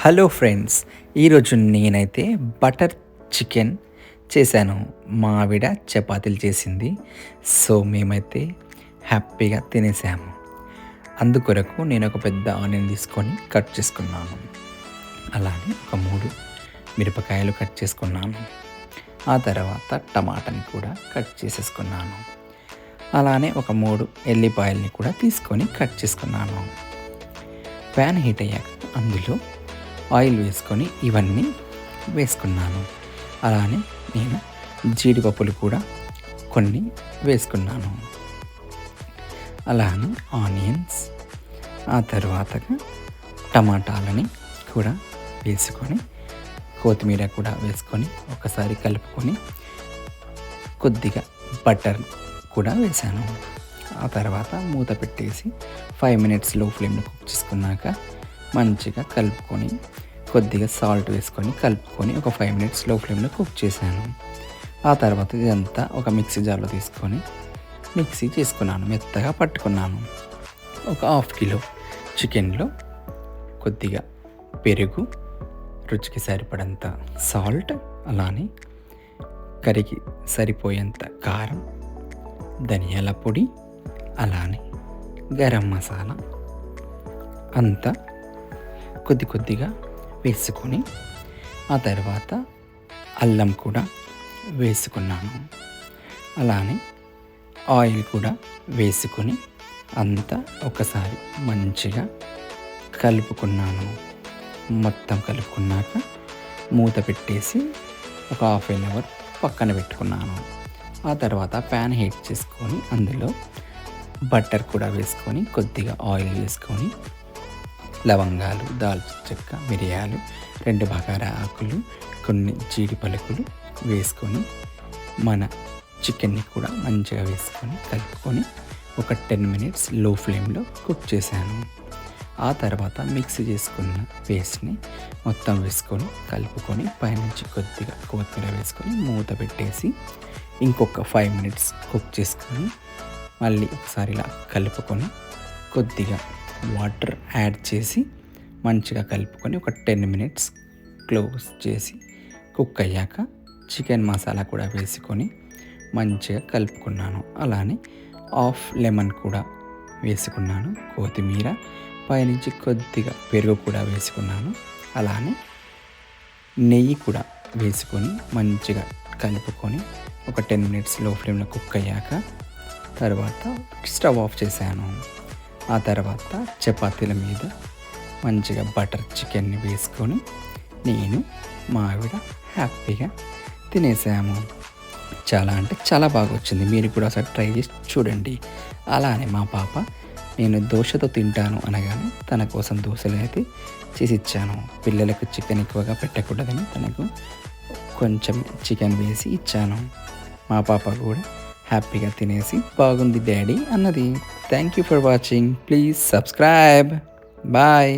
Hello friends, ఈరోజు నేనైతే butter chicken చేశాను. మా ఆవిడ చపాతీలు చేసింది. సో మేమైతే హ్యాపీగా తినేసాము. అందుకొరకు నేను ఒక పెద్ద ఆనియన్ తీసుకొని కట్ చేసుకున్నాను. అలానే ఒక 3 మిరపకాయలు కట్ చేసుకున్నాను. ఆ తర్వాత టమాటాని కూడా కట్ చేసేసుకున్నాను. అలానే ఒక 3 ఎల్లిపాయల్ని కూడా తీసుకొని కట్ చేసుకున్నాను. ప్యాన్ హీట్ అయ్యాక అందులో ఆయిల్ వేసుకొని ఇవన్నీ వేసుకున్నాను. అలానే నేను జీడిపప్పులు కూడా కొన్ని వేసుకున్నాను. అలానే ఆనియన్స్, ఆ తర్వాతగా టమాటాలని కూడా వేసుకొని, కొత్తిమీర కూడా వేసుకొని ఒకసారి కలుపుకొని కొద్దిగా బటర్ కూడా వేసాను. ఆ తర్వాత మూత పెట్టేసి 5 మినిట్స్ లో ఫ్లేమ్లో కుక్ చేసుకున్నాక మంచిగా కలుపుకొని కొద్దిగా సాల్ట్ వేసుకొని కలుపుకొని ఒక 5 మినిట్స్ లో ఫ్లేమ్లో కుక్ చేశాను. ఆ తర్వాత ఇదంతా ఒక మిక్సీ జార్లో తీసుకొని మిక్సీ చేసుకున్నాను, మెత్తగా పట్టుకున్నాను. ఒక 1/2 కిలో చికెన్లో కొద్దిగా పెరుగు, రుచికి సరిపడంత సాల్ట్, అలానే కర్రీకి సరిపోయేంత కారం, ధనియాల పొడి, అలానే గరం మసాలా అంతా కొద్దిగా వేసుకొని ఆ తర్వాత అల్లం కూడా వేసుకున్నాను. అలానే ఆయిల్ కూడా వేసుకొని అంతా ఒకసారి మంచిగా కలుపుకున్నాను. మొత్తం కలుపుకున్నాక మూత పెట్టేసి ఒక 1/2 అవర్ పక్కన పెట్టుకున్నాను. ఆ తర్వాత ప్యాన్ హీట్ చేసుకొని అందులో బటర్ కూడా వేసుకొని కొద్దిగా ఆయిల్ వేసుకొని లవంగాలు, దాల్చిన చెక్క, మిరియాలు, 2 బగారా ఆకులు, కొన్ని జీడి పలుకులు వేసుకొని మన చికెన్ని కూడా మంచిగా వేసుకొని కలుపుకొని ఒక 10 మినిట్స్ లో ఫ్లేమ్లో కుక్ చేశాను. ఆ తర్వాత మిక్సీ చేసుకున్న పేస్ట్ని మొత్తం వేసుకొని కలుపుకొని పైనుంచి కొద్దిగా కొత్తిమీర వేసుకొని మూత పెట్టేసి ఇంకొక 5 మినిట్స్ కుక్ చేసుకొని మళ్ళీ ఒకసారి ఇలా కలుపుకొని కొద్దిగా వాటర్ యాడ్ చేసి మంచిగా కలుపుకొని ఒక 10 మినిట్స్ క్లోజ్ చేసి కుక్ అయ్యాక చికెన్ మసాలా కూడా వేసుకొని మంచిగా కలుపుకున్నాను. అలానే 1/2 లెమన్ కూడా వేసుకున్నాను. కొత్తిమీర పైనుంచి కొద్దిగా పెరుగు కూడా వేసుకున్నాను. అలానే నెయ్యి కూడా వేసుకొని మంచిగా కలుపుకొని ఒక 10 మినిట్స్ లో ఫ్లేమ్లో కుక్ అయ్యాక తర్వాత స్టవ్ ఆఫ్ చేశాను. ఆ తర్వాత చపాతీల మీద మంచిగా బటర్ చికెన్ని వేసుకొని నేను, మా ఆవిడ హ్యాపీగా తినేసాము. చాలా అంటే చాలా బాగా వచ్చింది. మీరు కూడా ఒకసారి ట్రై చేసి చూడండి. అలానే మా పాప నేను దోశతో తింటాను అనగానే తన కోసం దోశలు అయితే చేసి ఇచ్చాను. పిల్లలకు చికెన్ ఎక్కువగా పెట్టకూడదని తనకు కొంచెం చికెన్ వేసి ఇచ్చాను. మా పాప కూడా హ్యాపీగా తినేసి బాగుంది డాడీ అన్నది. Thank you for watching. Please subscribe. Bye.